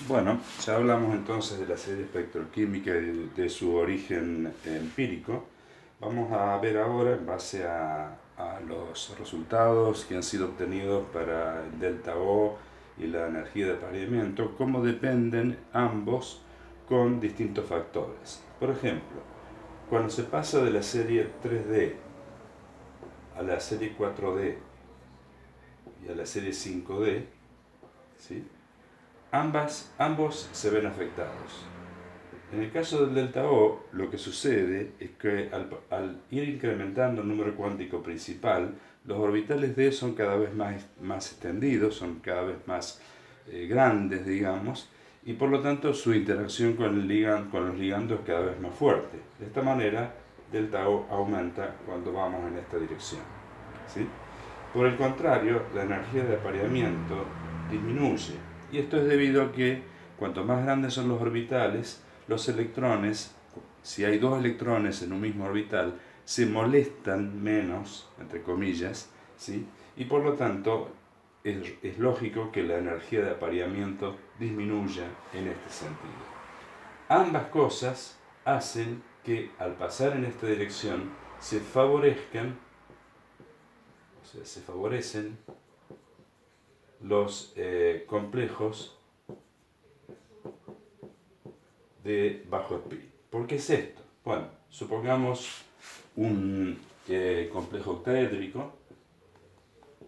Bueno, ya hablamos entonces de la serie espectroquímica y de su origen empírico. Vamos a ver ahora, en base a los resultados que han sido obtenidos para el delta O y la energía de apareamiento, cómo dependen ambos con distintos factores. Por ejemplo, cuando se pasa de la serie 3D a la serie 4D y a la serie 5D, ¿sí? Ambos se ven afectados. En el caso del delta O, lo que sucede es que al ir incrementando el número cuántico principal, los orbitales D son cada vez más extendidos, son cada vez más grandes, digamos, y por lo tanto su interacción con los ligandos es cada vez más fuerte. De esta manera, delta O aumenta cuando vamos en esta dirección, ¿sí? Por el contrario, la energía de apareamiento disminuye, y esto es debido a que cuanto más grandes son los orbitales, los electrones, si hay dos electrones en un mismo orbital, se molestan menos, entre comillas, ¿sí? Y por lo tanto es lógico que la energía de apareamiento disminuya en este sentido. Ambas cosas hacen que al pasar en esta dirección se favorezcan, o sea, se favorecen los complejos de bajo spin. ¿Por qué es esto? Bueno, supongamos un complejo octaédrico,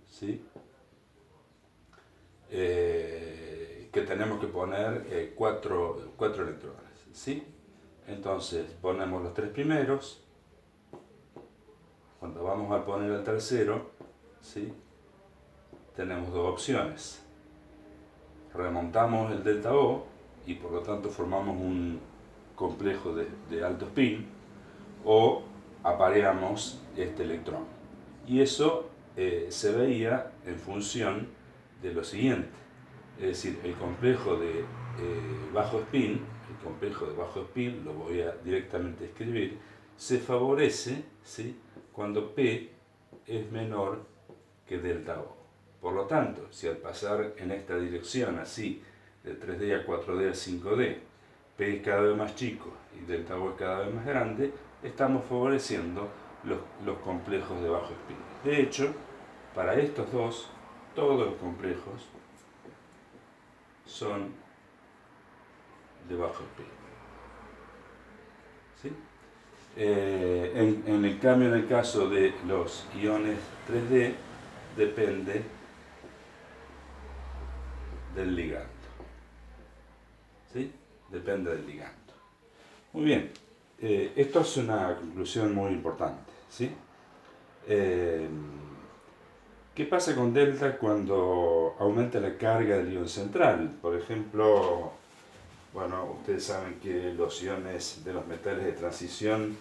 ¿sí? Que tenemos que poner cuatro electrones, ¿sí? Entonces ponemos los tres primeros. Cuando vamos a poner el tercero, ¿sí? Tenemos dos opciones. Remontamos el delta O y por lo tanto formamos un complejo de alto spin, o apareamos este electrón. Y eso se veía en función de lo siguiente. Es decir, el complejo de bajo spin, lo voy a directamente escribir, se favorece, ¿sí?, cuando P es menor que delta O. Por lo tanto, si al pasar en esta dirección así, de 3D a 4D a 5D, P es cada vez más chico y delta O es cada vez más grande, estamos favoreciendo los complejos de bajo spin. De hecho, para estos dos, todos los complejos son de bajo spin, ¿sí? En el cambio, en el caso de los iones 3D, depende del ligando, ¿sí? Depende del ligando. Muy bien, esto es una conclusión muy importante, ¿sí? Eh, ¿Qué pasa con delta cuando aumenta la carga del ion central? Por ejemplo, bueno, ustedes saben que los iones de los metales de transición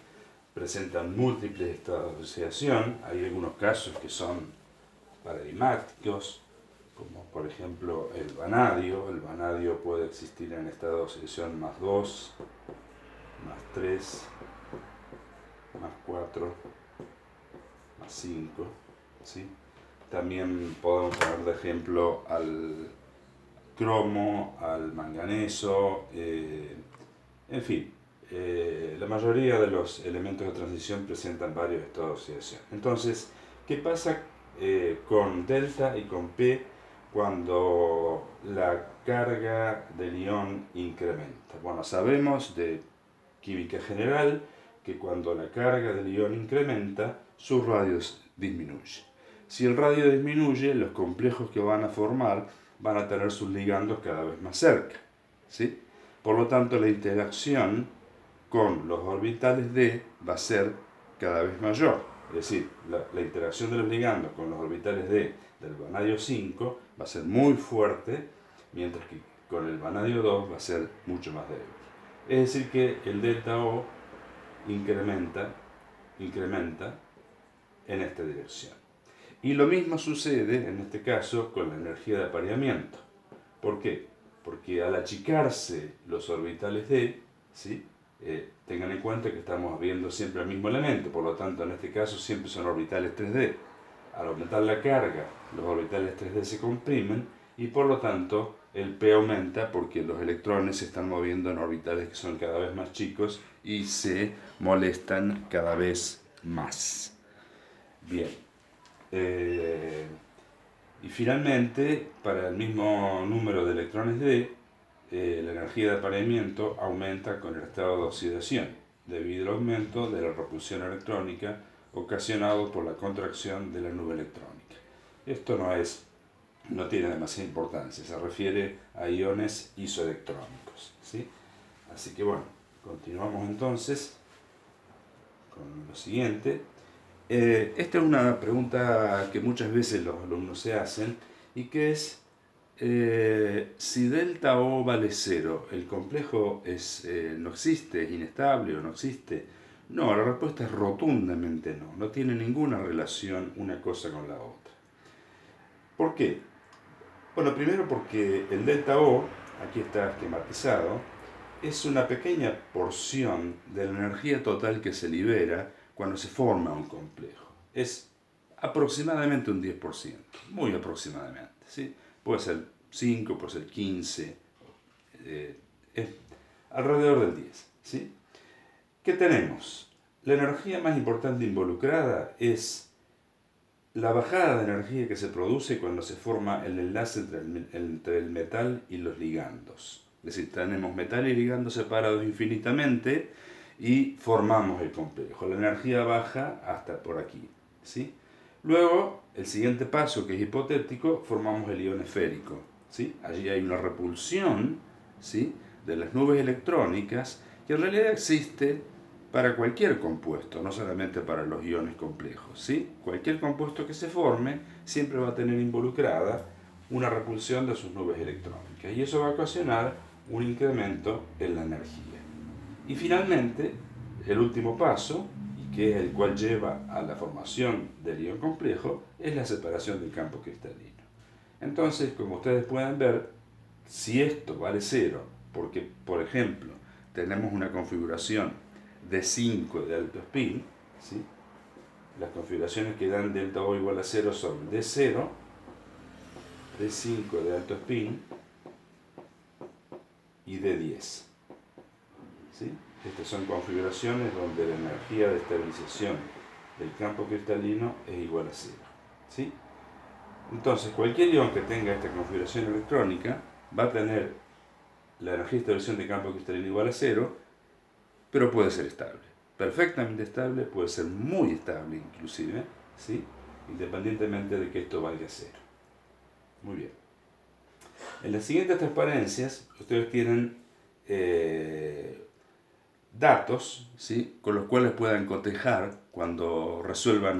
presentan múltiples estados de oxidación. Hay algunos casos que son paradigmáticos, como por ejemplo el vanadio. El vanadio puede existir en estado de oxidación más 2, más 3, más 4, más 5, ¿sí? También podemos poner de ejemplo al cromo, al manganeso, en fin, la mayoría de los elementos de transición presentan varios estados de oxidación. Entonces, ¿qué pasa con delta y con P cuando la carga del ion incrementa? Bueno, sabemos de química general que cuando la carga del ion incrementa, su radio disminuye. Si el radio disminuye, los complejos que van a formar van a tener sus ligandos cada vez más cerca, ¿sí? Por lo tanto, la interacción con los orbitales D va a ser cada vez mayor. Es decir, la interacción de los ligandos con los orbitales D del vanadio 5 va a ser muy fuerte, mientras que con el vanadio 2 va a ser mucho más débil. Es decir, que el delta O incrementa en esta dirección. Y lo mismo sucede en este caso con la energía de apareamiento. ¿Por qué? Porque al achicarse los orbitales D, ¿sí? Tengan en cuenta que estamos viendo siempre el mismo elemento, por lo tanto en este caso siempre son orbitales 3D. Al aumentar la carga, los orbitales 3D se comprimen y por lo tanto el P aumenta porque los electrones se están moviendo en orbitales que son cada vez más chicos y se molestan cada vez más. Bien. Y finalmente, para el mismo número de electrones D, la energía de apareamiento aumenta con el estado de oxidación, debido al aumento de la repulsión electrónica ocasionado por la contracción de la nube electrónica. Esto no tiene demasiada importancia, se refiere a iones isoelectrónicos, ¿sí? Así que bueno, continuamos entonces con lo siguiente. Esta es una pregunta que muchas veces los alumnos se hacen y que es si delta O vale 0, ¿el complejo no existe, es inestable o no existe? No, la respuesta es rotundamente no, no tiene ninguna relación una cosa con la otra. ¿Por qué? Bueno, primero porque el delta O, aquí está esquematizado, es una pequeña porción de la energía total que se libera cuando se forma un complejo. Es aproximadamente un 10%, muy aproximadamente, ¿sí? Puede ser 5, puede ser 15, es alrededor del 10, ¿sí? ¿Qué tenemos? La energía más importante involucrada es la bajada de energía que se produce cuando se forma el enlace entre el metal y los ligandos. Es decir, tenemos metal y ligando separados infinitamente y formamos el complejo. La energía baja hasta por aquí, ¿sí? Luego, el siguiente paso, que es hipotético, formamos el ion esférico, ¿sí? Allí hay una repulsión, ¿sí?, de las nubes electrónicas que en realidad existe para cualquier compuesto, no solamente para los iones complejos, ¿sí? Cualquier compuesto que se forme siempre va a tener involucrada una repulsión de sus nubes electrónicas y eso va a ocasionar un incremento en la energía. Y finalmente, el último paso, y que es el cual lleva a la formación del ion complejo, es la separación del campo cristalino. Entonces, como ustedes pueden ver, si esto vale 0, porque, por ejemplo, tenemos una configuración de 5 de alto spin, ¿sí? Las configuraciones que dan delta O igual a 0 son D0, D5 de alto spin y D10. ¿Sí? Estas son configuraciones donde la energía de estabilización del campo cristalino es igual a 0. ¿Sí? Entonces, cualquier ion que tenga esta configuración electrónica va a tener la energía de estabilización del campo cristalino igual a 0, pero puede ser estable. Perfectamente estable, puede ser muy estable inclusive, ¿sí?, independientemente de que esto valga 0. Muy bien. En las siguientes transparencias, ustedes tienen datos, ¿sí?, con los cuales puedan cotejar cuando resuelvan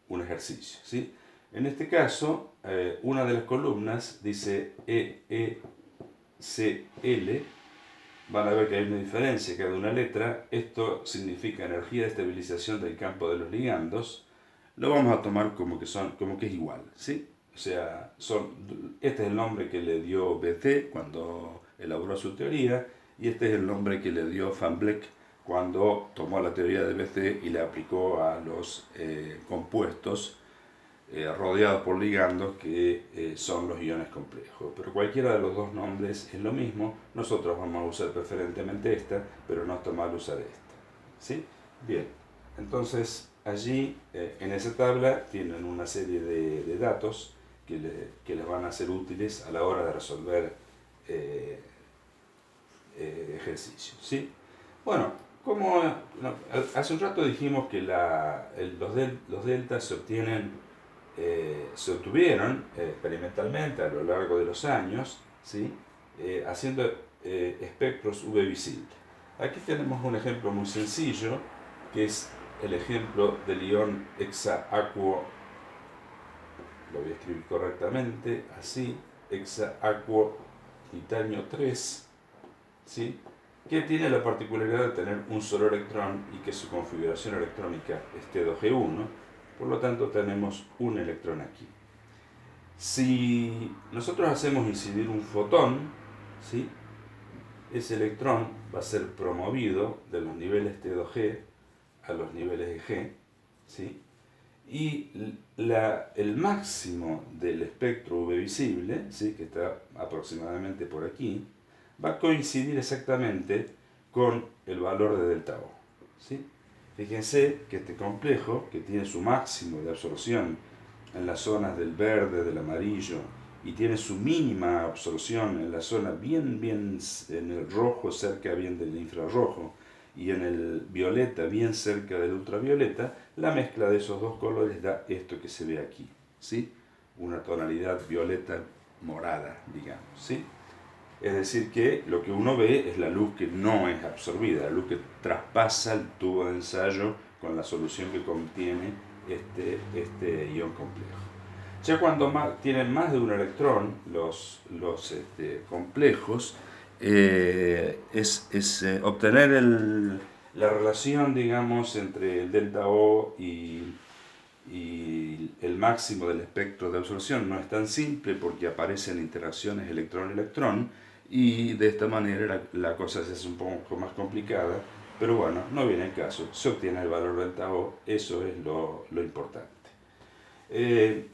un ejercicio, ¿sí? En este caso, una de las columnas dice EECL. Van a ver que hay una diferencia cada una letra. Esto significa energía de estabilización del campo de los ligandos. Lo vamos a tomar como que es igual, ¿sí? O sea, este es el nombre que le dio Bethe cuando elaboró su teoría y este es el nombre que le dio Van Vleck cuando tomó la teoría de Bethe y la aplicó a los compuestos rodeados por ligandos que son los iones complejos. Pero cualquiera de los dos nombres es lo mismo. Nosotros vamos a usar preferentemente esta, pero no está mal usar esta, ¿sí? Bien, entonces allí en esa tabla tienen una serie de datos que les van a ser útiles a la hora de resolver ejercicios, ¿sí? Bueno, hace un rato dijimos que los deltas se obtuvieron experimentalmente a lo largo de los años, ¿sí?, haciendo espectros UV visibles. Aquí tenemos un ejemplo muy sencillo, que es el ejemplo del ion hexaacuo, lo voy a escribir correctamente, así, hexaacuo titanio 3, ¿sí?, que tiene la particularidad de tener un solo electrón y que su configuración electrónica es T2G1, por lo tanto tenemos un electrón aquí. Si nosotros hacemos incidir un fotón, ¿sí?, ese electrón va a ser promovido de los niveles T2G a los niveles de G, ¿sí?, y el máximo del espectro UV visible, ¿sí?, que está aproximadamente por aquí, va a coincidir exactamente con el valor de delta O, ¿sí? Fíjense que este complejo, que tiene su máximo de absorción en las zonas del verde, del amarillo, y tiene su mínima absorción en la zona bien en el rojo, cerca bien del infrarrojo, y en el violeta, bien cerca del ultravioleta, la mezcla de esos dos colores da esto que se ve aquí, ¿sí? Una tonalidad violeta morada, digamos, ¿sí? Es decir, que lo que uno ve es la luz que no es absorbida, la luz que traspasa el tubo de ensayo con la solución que contiene este ion complejo. Ya cuando tienen más de un electrón, los complejos, obtener la relación, digamos, entre el delta O y el máximo del espectro de absorción no es tan simple porque aparecen interacciones electrón-electrón y de esta manera la cosa se hace un poco más complicada, pero bueno, no viene el caso, se obtiene el valor delta O, eso es lo importante.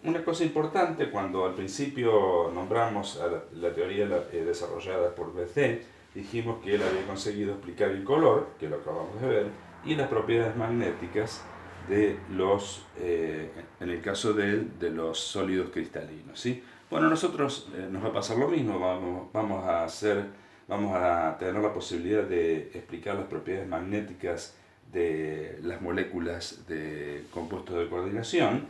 Una cosa importante, cuando al principio nombramos a la teoría desarrollada por BC, dijimos que él había conseguido explicar el color, que lo acabamos de ver, y las propiedades magnéticas de en el caso de él, de los sólidos cristalinos, ¿sí? Bueno, nosotros nos va a pasar lo mismo, vamos a tener la posibilidad de explicar las propiedades magnéticas de las moléculas de compuestos de coordinación.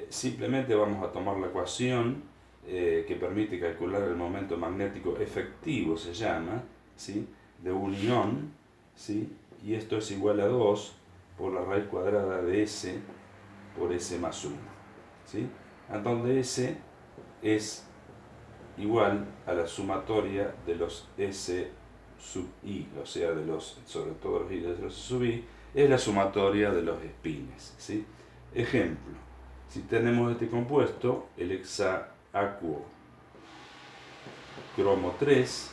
Simplemente vamos a tomar la ecuación que permite calcular el momento magnético efectivo, se llama, ¿sí?, de un ion, ¿sí?, y esto es igual a 2 por la raíz cuadrada de S por S más 1, ¿sí?, donde S es igual a la sumatoria de los S sub I, o sea, sobre todo los I de los sub I, es la sumatoria de los espines, ¿sí? Ejemplo, si tenemos este compuesto, el hexaacuo cromo 3,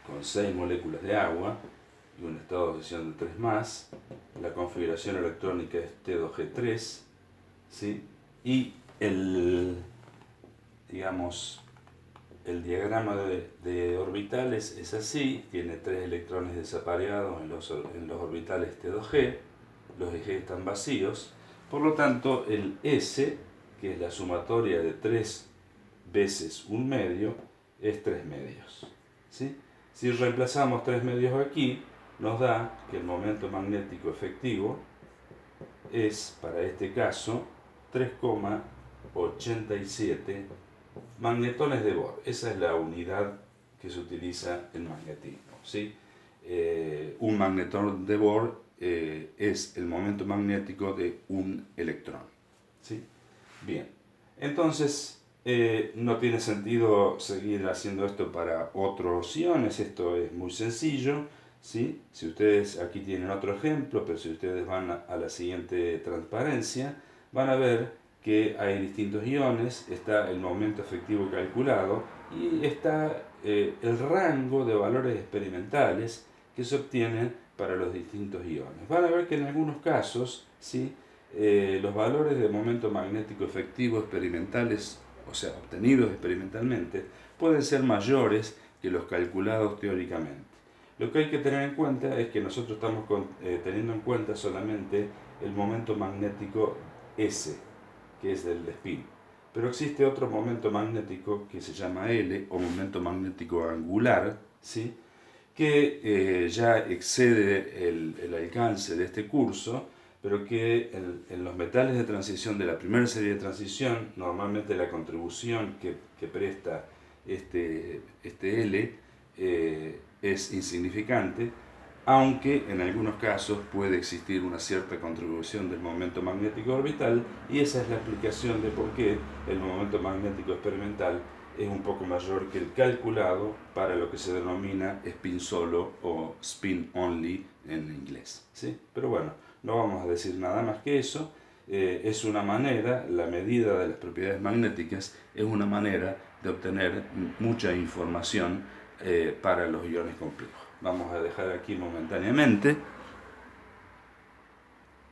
con 6 moléculas de agua y un estado de oxidación de 3 más, la configuración electrónica es T2G3, ¿sí?, y digamos, el diagrama de orbitales es así, tiene 3 electrones desapareados en los orbitales T2G, los ejes están vacíos, por lo tanto el S, que es la sumatoria de 3 veces un medio, es 3 medios, ¿sí? Si reemplazamos 3 medios aquí, nos da que el momento magnético efectivo es, para este caso, 3,87 magnetones de Bohr. Esa es la unidad que se utiliza en magnetismo, ¿sí? Un magnetón de Bohr es el momento magnético de un electrón, ¿sí? Bien, entonces no tiene sentido seguir haciendo esto para otros iones, esto es muy sencillo, ¿sí? Si ustedes, aquí tienen otro ejemplo, pero si ustedes van a la siguiente transparencia, van a ver que hay distintos iones, está el momento efectivo calculado y está el rango de valores experimentales que se obtienen para los distintos iones. Van a ver que en algunos casos, ¿sí?, los valores de momento magnético efectivo experimentales, o sea, obtenidos experimentalmente, pueden ser mayores que los calculados teóricamente. Lo que hay que tener en cuenta es que nosotros estamos teniendo en cuenta solamente el momento magnético S, que es del spin. Pero existe otro momento magnético que se llama L, o momento magnético angular, ¿sí?, que ya excede el alcance de este curso, pero que en los metales de transición de la primera serie de transición, normalmente la contribución que presta este L es insignificante, aunque en algunos casos puede existir una cierta contribución del momento magnético orbital, y esa es la explicación de por qué el momento magnético experimental es un poco mayor que el calculado para lo que se denomina spin solo o spin only en inglés, ¿sí? Pero bueno, no vamos a decir nada más que eso. Es una manera, la medida de las propiedades magnéticas es una manera de obtener mucha información para los iones complejos. Vamos a dejar aquí momentáneamente